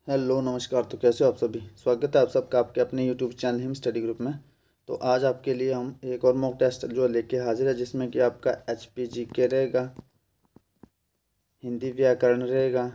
Hello नमस्कार। तो कैसे हो आप सभी। स्वागत है आप सबका आपके अपने YouTube channel him study group में। तो आज आपके लिए हम एक और मॉक टेस्ट जो लेके हाजिर है, जिसमें कि आपका HPGK रहेगा, हिंदी व्याकरण रहेगा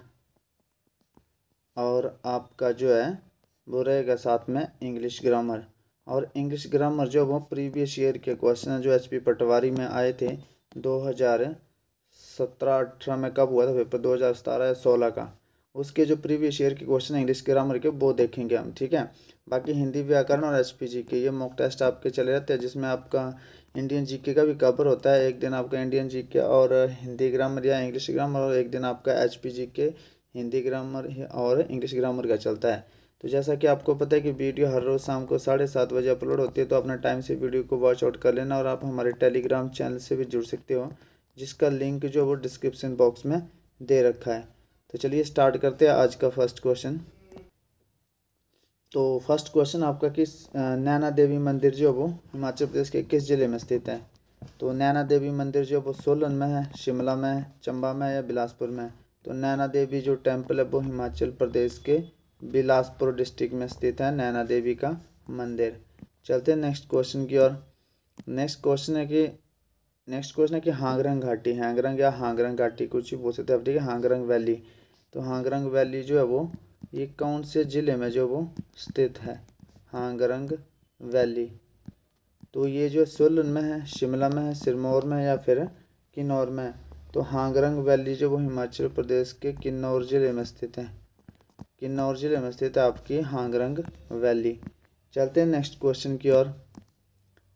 और आपका जो है वो रहेगा साथ में इंग्लिश ग्रामर। और इंग्लिश ग्रामर जो वो प्रीवियस ईयर के क्वेश्चन है जो HP पटवारी में आए थे 2017-18 में। कब हुआ था पेपर? 2017 या 16 का। उसके जो प्रीवियस ईयर के क्वेश्चन है इंग्लिश ग्रामर के वो देखेंगे हम, ठीक है। बाकी हिंदी व्याकरण और HPGK ये मॉक टेस्ट आपके चले जाते हैं, जिसमें आपका इंडियन जीके का भी कवर होता है। एक दिन आपका इंडियन जीके और हिंदी ग्रामर या इंग्लिश ग्रामर, और एक दिन आपका HPGK हिंदी ग्रामर और इंग्लिश ग्रामर का चलता है। तो जैसा कि आपको पता है कि वीडियो हर रोज़ शाम को 7:30 बजे अपलोड होती है, तो अपना टाइम से वीडियो को वॉच आउट कर लेना। और आप हमारे टेलीग्राम चैनल से भी जुड़ सकते हो, जिसका लिंक जो वो डिस्क्रिप्शन बॉक्स में दे रखा है। तो चलिए स्टार्ट करते हैं आज का फर्स्ट क्वेश्चन। तो फर्स्ट क्वेश्चन आपका किस नैना देवी मंदिर जो वो हिमाचल प्रदेश के किस ज़िले में स्थित है? तो नैना देवी मंदिर जो वो सोलन में है, शिमला में है, चंबा में है या बिलासपुर में है? तो नैना देवी जो टेम्पल है वो हिमाचल प्रदेश के बिलासपुर डिस्ट्रिक्ट में स्थित है, नैना देवी का मंदिर। चलते हैं नेक्स्ट क्वेश्चन की ओर। नेक्स्ट क्वेश्चन है कि हांगरंग घाटी, हैंगरंग या हांगरंग घाटी कुछ भी बोल सकते हैं आप, ठीक है। हांगरंग वैली, तो हांगरंग वैली जो है वो ये कौन से ज़िले में जो वो स्थित है? हांगरंग वैली, तो ये जो सोलन में है, शिमला में है, सिरमौर में है या फिर किन्नौर में है? तो हांगरंग वैली जो वो हिमाचल प्रदेश के किन्नौर ज़िले में स्थित है। किन्नौर ज़िले में स्थित है आपकी हांगरंग वैली। चलते हैं नेक्स्ट क्वेश्चन की ओर।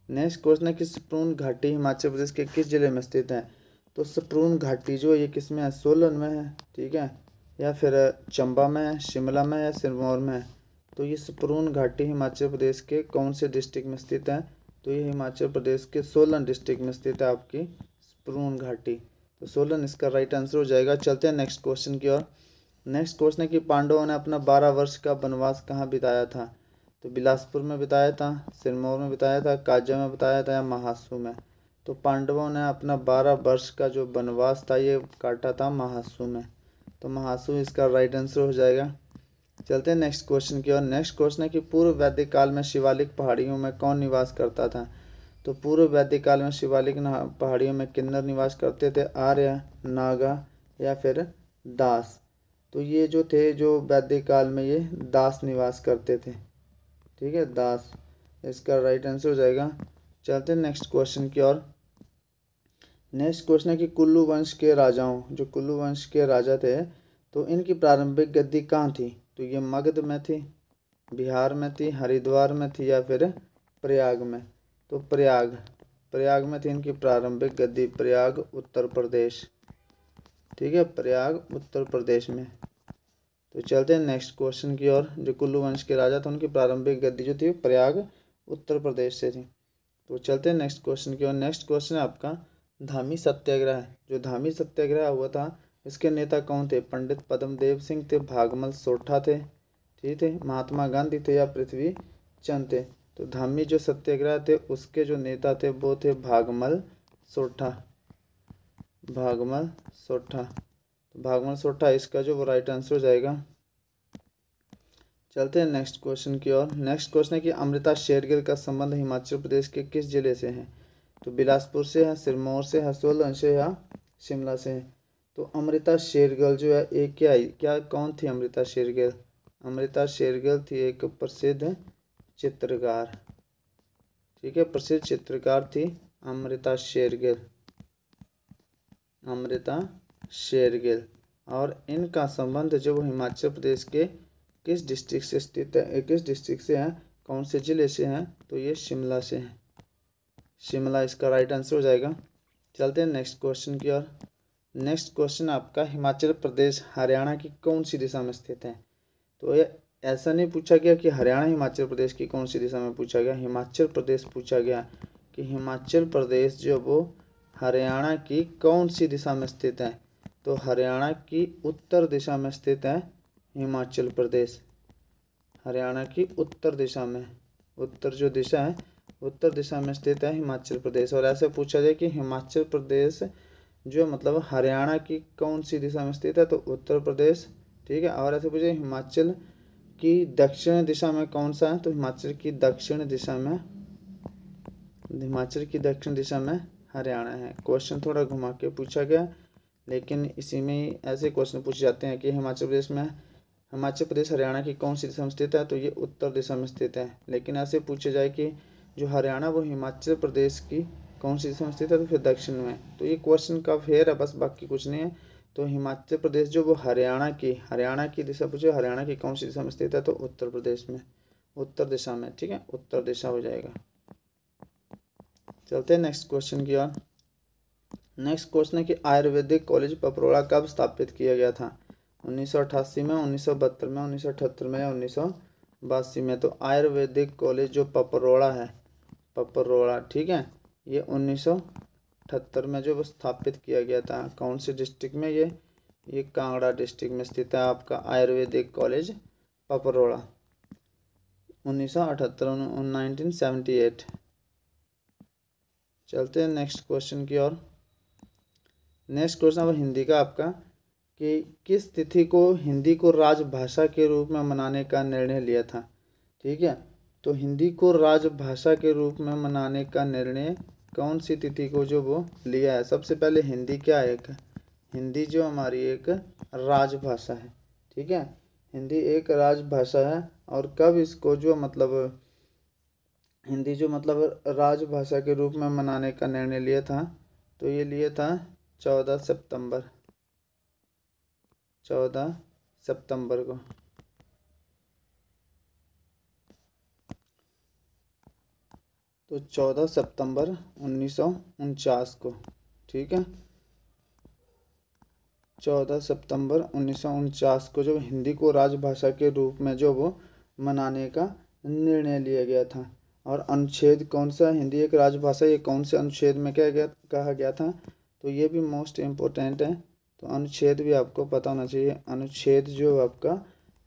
नेक्स्ट क्वेश्चन है कि सप्रून घाटी हिमाचल प्रदेश के किस ज़िले में स्थित है? तो सप्रून घाटी जो ये किस में है? सोलन में है, ठीक है, या फिर चंबा में है, शिमला में या सिरमौर में है? तो ये सप्रून घाटी हिमाचल प्रदेश के कौन से डिस्ट्रिक्ट में स्थित है? तो ये हिमाचल प्रदेश के सोलन डिस्ट्रिक्ट में स्थित है आपकी सप्रून घाटी। तो सोलन इसका राइट आंसर हो जाएगा। चलते हैं नेक्स्ट क्वेश्चन की ओर। नेक्स्ट क्वेश्चन है कि पांडवों ने अपना 12 वर्ष का वनवास कहाँ बिताया था? तो बिलासपुर में बिताया था, सिरमौर में बिताया था, काजा में बिताया था या महासू में? तो पांडवों ने अपना 12 वर्ष का जो वनवास था ये काटा था महासू में। तो महासू इसका राइट आंसर हो जाएगा। चलते हैं नेक्स्ट क्वेश्चन की ओर। नेक्स्ट क्वेश्चन है कि पूर्व वैदिक काल में शिवालिक पहाड़ियों में कौन निवास करता था? तो पूर्व वैदिक काल में शिवालिक पहाड़ियों में किन्नर निवास करते थे, आर्य, नागा या फिर दास? तो ये जो थे जो वैदिक काल में ये दास निवास करते थे, ठीक है, दास इसका राइट आंसर हो जाएगा। चलते हैं नेक्स्ट क्वेश्चन की ओर। नेक्स्ट क्वेश्चन है कि कुल्लू वंश के राजाओं, जो कुल्लू वंश के राजा थे, तो इनकी प्रारंभिक गद्दी कहाँ थी? तो ये मगध में थी, बिहार में थी, हरिद्वार में थी या फिर प्रयाग में? तो प्रयाग में थी इनकी प्रारंभिक गद्दी, प्रयाग उत्तर प्रदेश, ठीक है, प्रयाग उत्तर प्रदेश में। तो चलते हैं नेक्स्ट क्वेश्चन की ओर। जो कुल्लू वंश के राजा थे उनकी प्रारंभिक गद्दी जो थी प्रयाग उत्तर प्रदेश से थी। तो चलते हैं नेक्स्ट क्वेश्चन की ओर। नेक्स्ट क्वेश्चन है आपका धामी सत्याग्रह। जो धामी सत्याग्रह हुआ था इसके नेता कौन थे? पंडित पद्मदेव सिंह थे, भागमल सोठा थे, ठीक थे, महात्मा गांधी थे या पृथ्वी चंद थे? तो धामी जो सत्याग्रह थे उसके जो नेता थे वो थे भागमल सोठा, भागमल सोठा। तो भागमल सोठा इसका जो वो राइट आंसर हो जाएगा। चलते हैं नेक्स्ट क्वेश्चन की ओर। नेक्स्ट क्वेश्चन है कि अमृता शेरगिल का संबंध हिमाचल प्रदेश के किस जिले से है? तो बिलासपुर से है, सिरमौर से है, सोलन से या शिमला से है? तो अमृता शेरगिल जो है एक क्या कौन थी अमृता शेरगिल? अमृता शेरगिल थी एक प्रसिद्ध चित्रकार, ठीक है, प्रसिद्ध चित्रकार थी अमृता शेरगिल, अमृता शेरगिल। और इनका संबंध जो वो हिमाचल प्रदेश के किस डिस्ट्रिक्ट से स्थित है, किस डिस्ट्रिक्ट से है, कौन से ज़िले से हैं? तो ये शिमला से है, शिमला इसका राइट आंसर हो जाएगा। चलते हैं नेक्स्ट क्वेश्चन की ओर। नेक्स्ट क्वेश्चन आपका हिमाचल प्रदेश हरियाणा की कौन सी दिशा में स्थित है? तो ये ऐसा नहीं पूछा गया कि हरियाणा हिमाचल प्रदेश की कौन सी दिशा में, पूछा गया हिमाचल प्रदेश पूछा गया कि हिमाचल प्रदेश जो वो हरियाणा की कौन सी दिशा में स्थित है? तो हरियाणा की उत्तर दिशा में स्थित है हिमाचल प्रदेश, हरियाणा की उत्तर दिशा में, उत्तर जो दिशा है उत्तर दिशा में स्थित है हिमाचल प्रदेश। और ऐसे पूछा जाए कि हिमाचल प्रदेश जो मतलब हरियाणा की कौन सी दिशा में स्थित है? तो उत्तर प्रदेश, ठीक है। और ऐसे पूछे हिमाचल की दक्षिण दिशा में कौन सा है, तो हिमाचल की दक्षिण दिशा में हरियाणा है। क्वेश्चन थोड़ा घुमा के पूछा गया, लेकिन इसी में ही ऐसे क्वेश्चन पूछे जाते हैं कि हिमाचल प्रदेश हरियाणा की कौन सी दिशा में स्थित है, तो ये उत्तर दिशा में स्थित है। लेकिन ऐसे पूछे जाए कि जो हरियाणा वो हिमाचल प्रदेश की कौन सी दिशा में स्थित है, तो फिर दक्षिण में। तो ये क्वेश्चन का फेयर है, बस बाकी कुछ नहीं है। तो हिमाचल प्रदेश जो वो हरियाणा की दिशा पूछे, हरियाणा की कौन सी दिशा में स्थित है, तो उत्तर प्रदेश में, उत्तर दिशा में, ठीक है, उत्तर दिशा हो जाएगा। चलते हैं नेक्स्ट क्वेश्चन की ओर। नेक्स्ट क्वेश्चन है कि आयुर्वेदिक कॉलेज पपरोड़ा कब स्थापित किया गया था, 1988 में, 1972 में, 1978 में या 1982 में। तो आयुर्वेदिक कॉलेज जो पपरोड़ा है, पपरोड़ा, ठीक है, ये 1978 में जो स्थापित किया गया था। कौन से डिस्ट्रिक्ट में, ये कांगड़ा डिस्ट्रिक्ट में स्थित है आपका आयुर्वेदिक कॉलेज पपरोड़ा, 1978, 1978। चलते हैं नेक्स्ट क्वेश्चन की ओर। नेक्स्ट क्वेश्चन अब हिंदी का आपका कि किस तिथि को हिंदी को राजभाषा के रूप में मनाने का निर्णय लिया था, ठीक है। तो हिंदी को राजभाषा के रूप में मनाने का निर्णय कौन सी तिथि को जो वो लिया है। सबसे पहले हिंदी क्या है, हिंदी जो हमारी एक राजभाषा है, ठीक है, हिंदी एक राजभाषा है। और कब इसको जो मतलब हिंदी जो मतलब राजभाषा के रूप में मनाने का निर्णय लिया था, तो ये लिया था 14 सितंबर को, तो 14 सितंबर 1949 को, ठीक है, 14 सितंबर 1949 को जो हिंदी को राजभाषा के रूप में जो वो मनाने का निर्णय लिया गया था। और अनुच्छेद कौन सा, हिंदी एक राजभाषा, ये कौन से अनुच्छेद में कहा गया था, तो ये भी मोस्ट इम्पोर्टेंट है। तो अनुच्छेद भी आपको पता होना चाहिए। अनुच्छेद जो आपका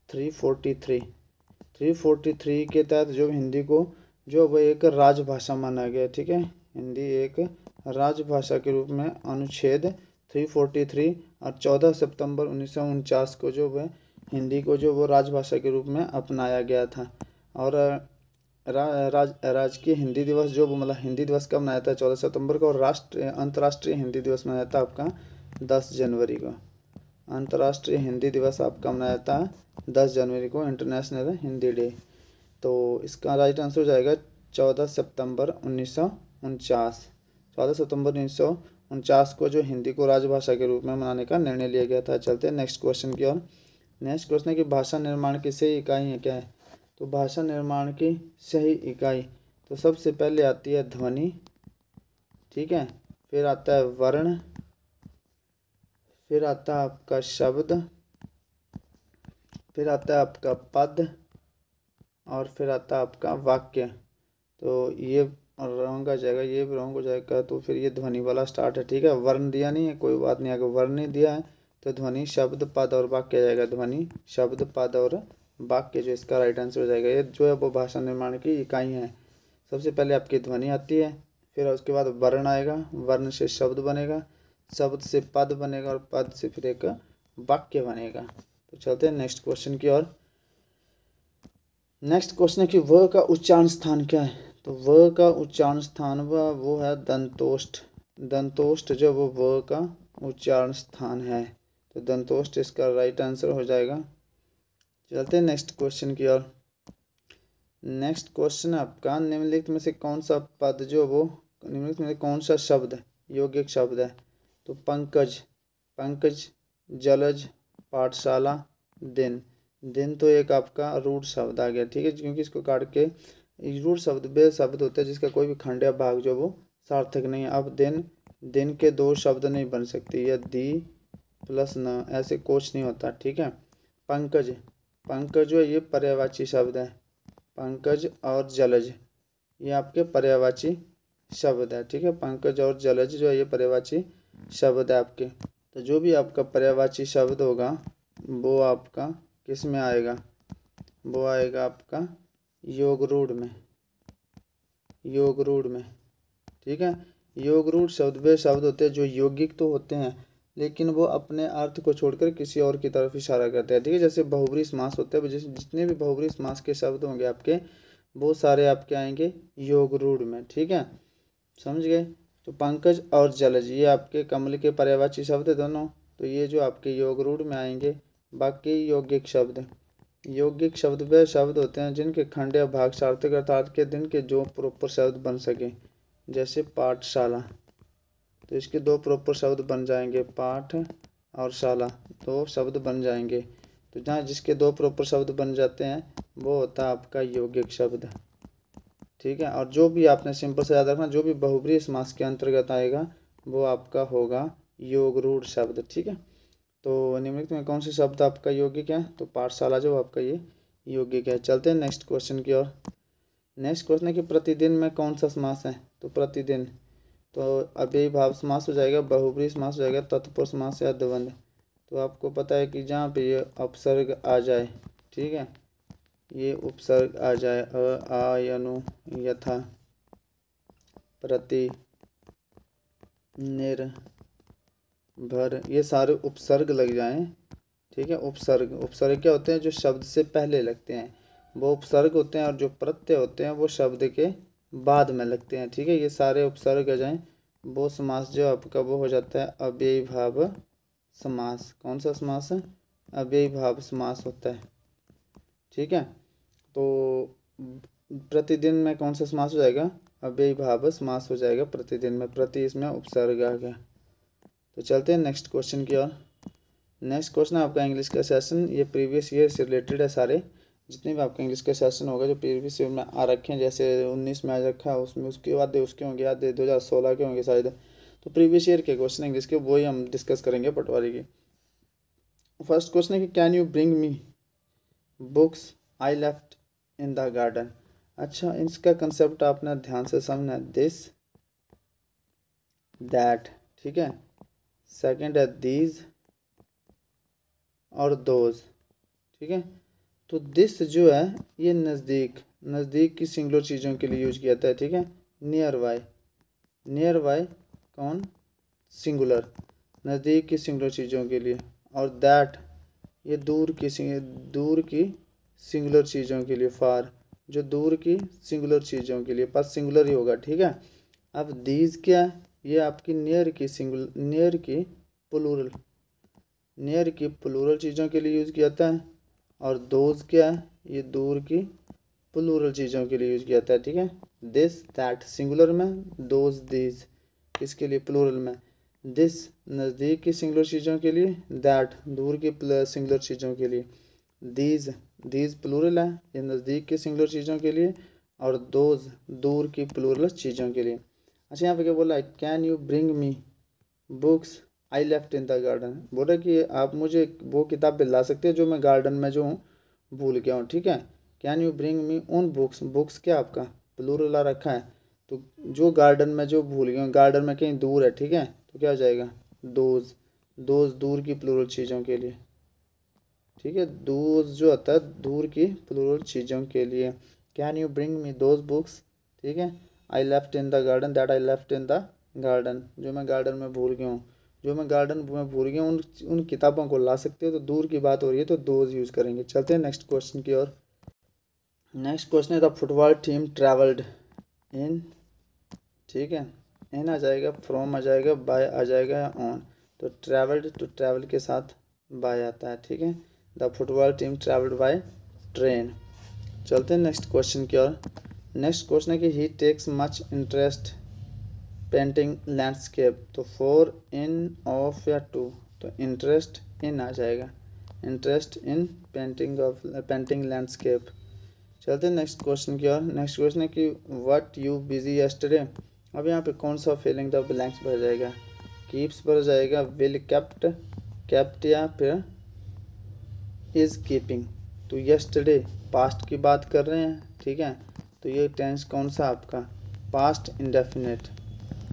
343 के तहत जो हिंदी को जो वो एक राजभाषा माना गया, ठीक है, हिंदी एक राजभाषा के रूप में अनुच्छेद 343 और 14 सितंबर 1949 को जो वह हिंदी को जो वो राजभाषा के रूप में अपनाया गया था। और राजकीय हिंदी दिवस जो मतलब हिंदी दिवस कब मनाया था, 14 सितंबर को। और अंतर्राष्ट्रीय हिंदी दिवस मनाया था आपका 10 जनवरी को। अंतर्राष्ट्रीय हिंदी दिवस आपका मनाया था 10 जनवरी को, इंटरनेशनल हिंदी डे। तो इसका राइट आंसर हो जाएगा 14 सितंबर 1949। 14 सितंबर 1949 को जो हिंदी को राजभाषा के रूप में मनाने का निर्णय लिया गया था। चलते हैं नेक्स्ट क्वेश्चन की ओर। नेक्स्ट क्वेश्चन है कि भाषा निर्माण की सही इकाई है क्या है, तो भाषा निर्माण की सही इकाई, तो सबसे पहले आती है ध्वनि, ठीक है, फिर आता है वर्ण, फिर आता है आपका शब्द, फिर आता है आपका पद, और फिर आता है आपका वाक्य। तो ये रॉन्ग आ जाएगा, ये भी रॉन्ग हो जाएगा। तो फिर ये ध्वनि वाला स्टार्ट है, ठीक है, वर्ण दिया नहीं है, कोई बात नहीं, अगर वर्ण नहीं दिया है तो ध्वनि शब्द पद और वाक्य आ जाएगा, ध्वनि शब्द पद और वाक्य जो इसका राइट आंसर हो जाएगा। ये जो है वो भाषा निर्माण की इकाई है। सबसे पहले आपकी ध्वनि आती है, फिर उसके बाद वर्ण आएगा, वर्ण से शब्द बनेगा, शब्द से पद बनेगा, और पद से फिर एक वाक्य बनेगा। तो चलते हैं नेक्स्ट क्वेश्चन की ओर। नेक्स्ट क्वेश्चन है कि व का उच्चारण स्थान क्या है, तो व का उच्चारण स्थान वो है दंतोष्ठ। दंतोष्ठ जो वो व का उच्चारण स्थान है, तो दंतोष्ठ इसका राइट आंसर हो जाएगा। चलते हैं नेक्स्ट क्वेश्चन की ओर। नेक्स्ट क्वेश्चन आपका निम्नलिखित में से कौन सा पद जो वो निम्नलिखित में कौन सा शब्द यौगिक शब्द है, तो पंकज, जलज, पाठशाला, दिन। दिन तो एक आपका रूढ़ शब्द आ गया, ठीक है, क्योंकि इसको काट के रूढ़ शब्द वे शब्द होता है जिसका कोई भी खंड या भाग जो वो सार्थक नहीं है। अब दिन के दो शब्द नहीं बन सकते, या दी प्लस न, ऐसे कुछ नहीं होता, ठीक है। पंकज जो है ये पर्यायवाची शब्द है, पंकज और जलज ये आपके पर्यायवाची शब्द है, ठीक है, पंकज और जलज जो है ये पर्यायवाची शब्द है आपके। तो जो भी आपका पर्यायवाची शब्द होगा वो आपका किस में आएगा, वो आएगा आपका योग रूढ़ में, ठीक है। योग रूढ़ शब्द वे शब्द होते हैं जो यौगिक तो होते हैं लेकिन वो अपने अर्थ को छोड़कर किसी और की तरफ इशारा करते हैं, ठीक है। जैसे बहुब्रीहि समास होते हैं, जितने भी बहुब्रीहि समास के शब्द होंगे आपके, वो सारे आपके आएंगे योग रूढ़ में, ठीक है, समझ गए। तो पंकज और जलज ये आपके कमल के पर्यायवाची शब्द है दोनों, तो ये जो आपके योग रूढ़ में आएंगे। बाकी यौगिक शब्द, यौगिक शब्द वे शब्द होते हैं जिनके खंड या भाग सार्थक अर्थात के दिन के जो प्रॉपर शब्द बन सके, जैसे पाठशाला, तो इसके दो प्रॉपर शब्द बन जाएंगे, पाठ और शाला, दो शब्द बन जाएंगे। तो जहाँ जिसके दो प्रॉपर शब्द बन जाते हैं वो होता है आपका यौगिक शब्द, ठीक है। और जो भी आपने सिंपल से याद रखना, जो भी बहुब्रीहि समास के अंतर्गत आएगा वो आपका होगा योग रूढ़ शब्द, ठीक है। तो निम्नलिखित में कौन से शब्द आपका यौगिक है, तो पाठशाला जो आपका ये यौगिक है। चलते हैं नेक्स्ट क्वेश्चन की ओर। नेक्स्ट क्वेश्चन है कि प्रतिदिन में कौन सा समास है, तो प्रतिदिन तो अव्ययीभाव समास हो जाएगा, बहुब्रीहि समास हो जाएगा, तत्पुरुष समास या द्वंद्व। तो आपको पता है कि जहाँ पे ये उपसर्ग आ जाए, ठीक है, ये उपसर्ग आ जाए, आ यनु यथा प्रति निर्भर, ये सारे उपसर्ग लग जाएं, ठीक है। उपसर्ग, उपसर्ग क्या होते हैं, जो शब्द से पहले लगते हैं वो उपसर्ग होते हैं, और जो प्रत्यय होते हैं वो शब्द के बाद में लगते हैं, ठीक है। ये सारे उपसर्ग आ जाएं, वो समास जो आपका वो हो जाता है अव्ययीभाव समास। कौन सा समास है, अव्ययीभाव समास होता है, ठीक है। तो प्रतिदिन में कौन सा समास हो जाएगा, अव्ययीभाव समास हो जाएगा प्रतिदिन में, प्रति इसमें उपसर्ग आ गया। तो चलते हैं नेक्स्ट क्वेश्चन की ओर। नेक्स्ट क्वेश्चन है आपका इंग्लिश का सेशन, ये प्रीवियस ईयर से रिलेटेड है, सारे जितने भी आपका इंग्लिश का सेशन होगा जो प्रीवियस ईयर में आ रखे हैं, जैसे 19 में आ रखा है, उसमें उसके बाद उसके होंगे याद 2016 के होंगे शायद, तो प्रीवियस ईयर के क्वेश्चन इंग्लिश के वही हम डिस्कस करेंगे पटवारी की। फर्स्ट क्वेश्चन है कि can you bring me books I left in the garden. अच्छा, इसका कंसेप्ट आपने ध्यान से समझना है, दिस दैट, ठीक है। सेकंड है दीज और दोज, ठीक है। तो दिस जो है ये नज़दीक, नज़दीक की सिंगुलर चीज़ों के लिए यूज किया जाता है, ठीक है। नियर बाय, नियर बाय कौन, सिंगुलर, नज़दीक की सिंगुलर चीज़ों के लिए। और दैट ये दूर की सिंगुलर चीज़ों के लिए, फार जो दूर की सिंगुलर चीज़ों के लिए, पास सिंगुलर ही होगा, ठीक है। अब दीज क्या है, ये आपकी नियर की प्लूरल, नियर की प्लूरल चीज़ों के लिए यूज़ किया जाता है। और दोज क्या है, ये दूर की प्लूरल चीज़ों के लिए यूज़ किया जाता है, ठीक है। दिस दैट सिंगुलर में, दोज दीज किसके लिए, प्लूरल में। दिस नज़दीक की सिंगुलर चीज़ों के लिए, दैट दूर की सिंगुलर चीज़ों के लिए। दीज प्लूरल है, ये नज़दीक की सिंगुलर चीज़ों के लिए, और दोज दूर की प्लूरल चीज़ों के लिए। अच्छा, यहाँ पे क्या बोला है, can you bring me books I left in the garden, बोला कि आप मुझे वो किताबें ला सकते हैं जो मैं गार्डन में जो हूँ भूल गया हूँ, ठीक है। कैन यू ब्रिंग मी उन बुक्स, बुक्स क्या आपका प्लूरल ला रखा है, तो जो गार्डन में जो भूल गया हूँ, गार्डन में कहीं दूर है, ठीक है, तो क्या हो जाएगा दोज, दोज दूर की प्लूरल चीज़ों के लिए, ठीक है। दोज जो होता है दूर की प्लूरल चीज़ों के लिए। Can you bring me those books, ठीक है, I left in the garden, that I left in the garden, जो मैं गार्डन में भूल गया हूँ, जो मैं गार्डन में भूल गया हूँ उन किताबों को ला सकते हो, तो दूर की बात हो रही है तो दोज यूज़ करेंगे। चलते हैं नेक्स्ट क्वेश्चन की ओर। नेक्स्ट क्वेश्चन है the football team travelled in, ठीक है, इन आ जाएगा, फ्रॉम आ जाएगा, बाय आ जाएगा, ऑन। तो ट्रैवल्ड, तो ट्रैवल के साथ बाय आता है, ठीक है। The football team travelled by train. चलते हैं नेक्स्ट क्वेश्चन की ओर। नेक्स्ट क्वेश्चन है कि he takes much interest painting landscape, तो फोर इन ऑफ या टू, तो इंटरेस्ट इन आ जाएगा, इंटरेस्ट इन पेंटिंग लैंडस्केप। चलते हैं नेक्स्ट क्वेश्चन की ओर। नेक्स्ट क्वेश्चन है कि व्हाट यू बिजी यस्टरडे, अब यहाँ पे कौन सा फिलिंग द ब्लैंक्स भर जाएगा, कीप्स भर जाएगा, विल केप्ट, केप्ट या फिर इज कीपिंग। तो यस्टरडे पास्ट की बात कर रहे हैं, ठीक है, तो ये टेंस कौन सा आपका पास्ट इंडेफिनिट।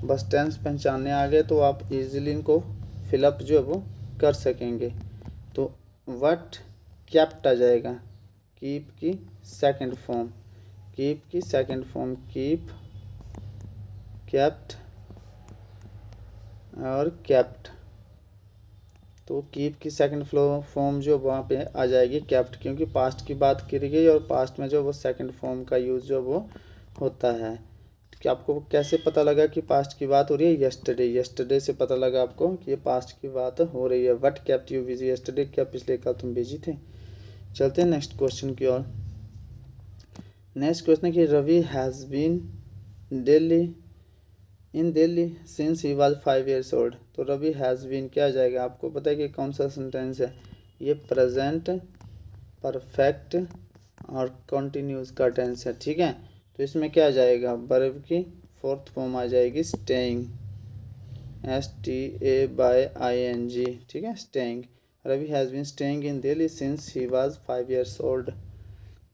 बस टेंस पहचानने आ गए तो आप इजीली इनको फिलअप जो है वो कर सकेंगे। तो व्हाट केप्ट आ जाएगा, कीप की सेकंड फॉर्म, कीप की सेकंड फॉर्म, कीप, केप्ट और केप्ट, तो कीप की सेकंड फॉर्म जो वहाँ पे आ जाएगी केप्ट, क्योंकि पास्ट की बात करी गई और पास्ट में जो वो सेकंड फॉर्म का यूज़ जो वो होता है। कि आपको कैसे पता लगा कि पास्ट की बात हो रही है? यस्टरडे से पता लगा आपको कि ये पास्ट की बात हो रही है। What kept you busy yesterday, क्या पिछले कल तुम बिजी थे? चलते हैं नेक्स्ट क्वेश्चन की ओर। नेक्स्ट क्वेश्चन है कि Ravi has been in Delhi since he was 5 years old. तो रवि हैज़ बीन क्या आ जाएगा? आपको पता है कि कौन सा सेंटेंस है ये? प्रेजेंट परफेक्ट और कंटिन्यूस का टेंस है, ठीक है। तो इसमें क्या आ जाएगा? वर्ब की फोर्थ फॉर्म आ जाएगी स्टेइंग, STAYING, ठीक है, staying. Ravi has been staying in Delhi since he was 5 years old.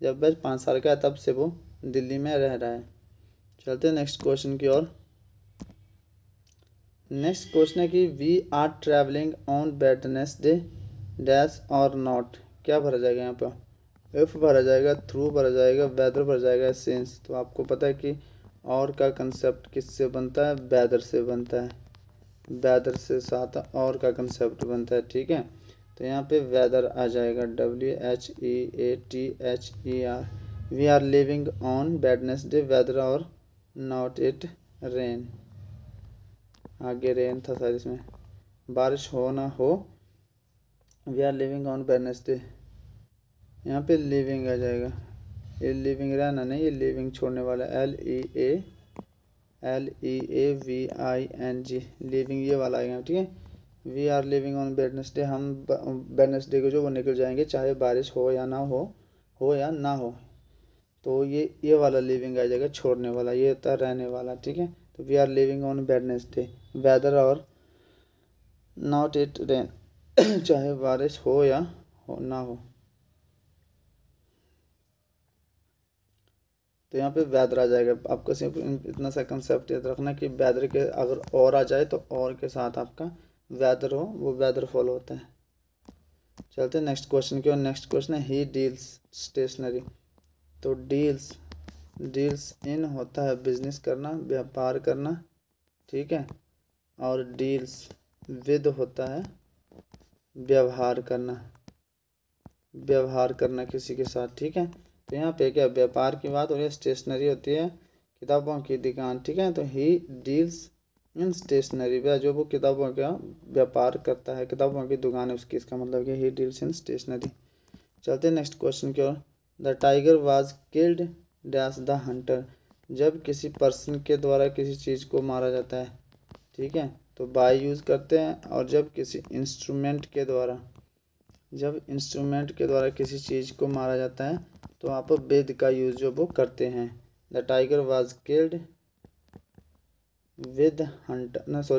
जब वह 5 साल का है तब से वो दिल्ली में रह रहा है। चलते हैं नेक्स्ट क्वेश्चन की ओर। नेक्स्ट क्वेश्चन है कि we are travelling on Wednesday dash or not. क्या भरा जाएगा यहाँ पर? इफ़ भरा जाएगा, थ्रू भरा जाएगा, वेदर भरा जाएगा, सिंस। तो आपको पता है कि और का कंसेप्ट किससे बनता है? वेदर से बनता है। वेदर से साथ और का कंसेप्ट बनता है, ठीक है। तो यहाँ पे वेदर आ जाएगा, WHEATHER। We are living on Wednesday whether or not it rain. आगे रेन था शायद, इसमें बारिश हो ना हो। We are living on Wednesday, यहाँ पे लिविंग आ जाएगा। ये लिविंग रहना नहीं, ये लिविंग छोड़ने वाला, LEAVING, लिविंग ये वाला आएगा, ठीक है। We are living on Wednesday, हम वेडनेसडे को जो वो निकल जाएंगे, चाहे बारिश हो या ना हो या ना हो। तो ये वाला लिविंग आ जाएगा, छोड़ने वाला, ये होता है रहने वाला, ठीक है। तो we are living on Wednesday whether or not it rain, चाहे बारिश हो या ना हो। तो यहाँ पे वेदर आ जाएगा। आपको सिर्फ इतना सा कंसेप्ट याद रखना कि वेदर के अगर और आ जाए तो और के साथ आपका वेदर हो, वो वेदर फॉलो होता है। चलते हैं नेक्स्ट क्वेश्चन की और। नेक्स्ट क्वेश्चन है ही डील्स स्टेशनरी। तो डील्स इन होता है बिजनेस करना, व्यापार करना, ठीक है। और डील्स विद होता है व्यवहार करना किसी के साथ, ठीक है। तो यहाँ पे क्या व्यापार की बात हो रही है, स्टेशनरी होती है किताबों की दुकान, ठीक है। तो ही डील्स इन स्टेशनरी, वह जो वो किताबों का व्यापार करता है, किताबों की दुकान है उसकी, इसका मतलब कि ही डील्स इन स्टेशनरी। चलते हैं नेक्स्ट क्वेश्चन की ओर। The tiger was killed dash the hunter. जब किसी पर्सन के द्वारा किसी चीज़ को मारा जाता है, ठीक है, तो बाय यूज़ करते हैं। और जब किसी इंस्ट्रूमेंट के द्वारा किसी चीज़ को मारा जाता है तो आप विद का यूज़ जो वो करते हैं। The tiger was killed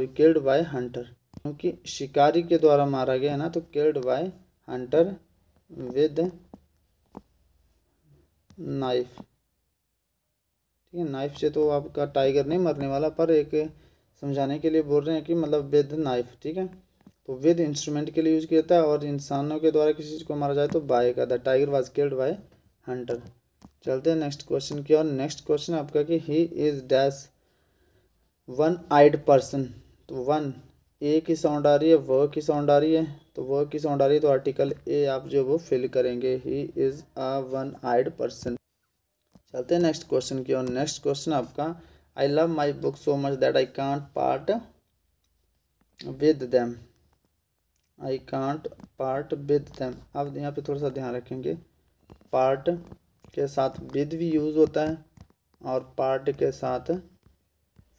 killed by Hunter, क्योंकि शिकारी के द्वारा मारा गया ना, तो killed by Hunter with knife, ठीक है। नाइफ से तो आपका टाइगर नहीं मरने वाला, पर एक समझाने के लिए बोल रहे हैं कि मतलब विद नाइफ, ठीक है। तो विद इंस्ट्रूमेंट के लिए यूज किया जाता है, और इंसानों के द्वारा किसी चीज़ को मारा जाए तो बाय का। The tiger was killed by Hunter. चलते हैं नेक्स्ट क्वेश्चन की और। नेक्स्ट क्वेश्चन आपका कि he is dash one eyed person. तो वन ए की साउंड आ रही है, व की साउंड आ रही है, तो व की साउंड आ रही है तो आर्टिकल ए आप जो वो फिल करेंगे, he is a one eyed person. चलते हैं नेक्स्ट क्वेश्चन की और। नेक्स्ट क्वेश्चन आपका I love my book so much that I can't part with them. I can't part with them. अब यहाँ पे थोड़ा सा ध्यान रखेंगे, पार्ट के साथ विद भी यूज़ होता है और पार्ट के साथ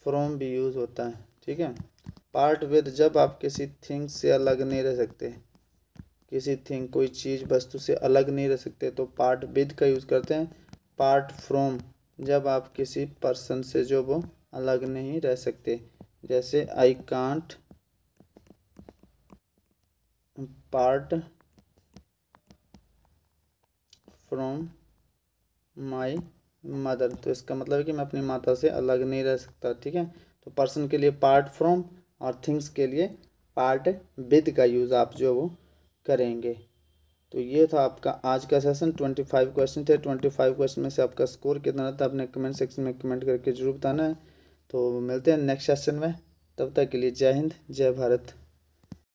फ्रॉम भी यूज़ होता है, ठीक है। पार्ट विद जब आप किसी थिंग से अलग नहीं रह सकते, किसी थिंग कोई चीज़ वस्तु से अलग नहीं रह सकते, तो पार्ट विद का यूज़ करते हैं। पार्ट फ्रॉम जब आप किसी पर्सन से जो वो अलग नहीं रह सकते, जैसे आई can't part from my mother. तो इसका मतलब है कि मैं अपनी माता से अलग नहीं रह सकता, ठीक है। तो पर्सन के लिए पार्ट फ्रॉम और थिंग्स के लिए पार्ट विद का यूज़ आप जो वो करेंगे। तो ये था आपका आज का सेशन। 25 क्वेश्चन थे। 25 क्वेश्चन में से आपका स्कोर कितना था अपने कमेंट सेक्शन में कमेंट करके जरूर बताना है। तो मिलते हैं नेक्स्ट सेशन में, तब तक के लिए जय हिंद जय भारत।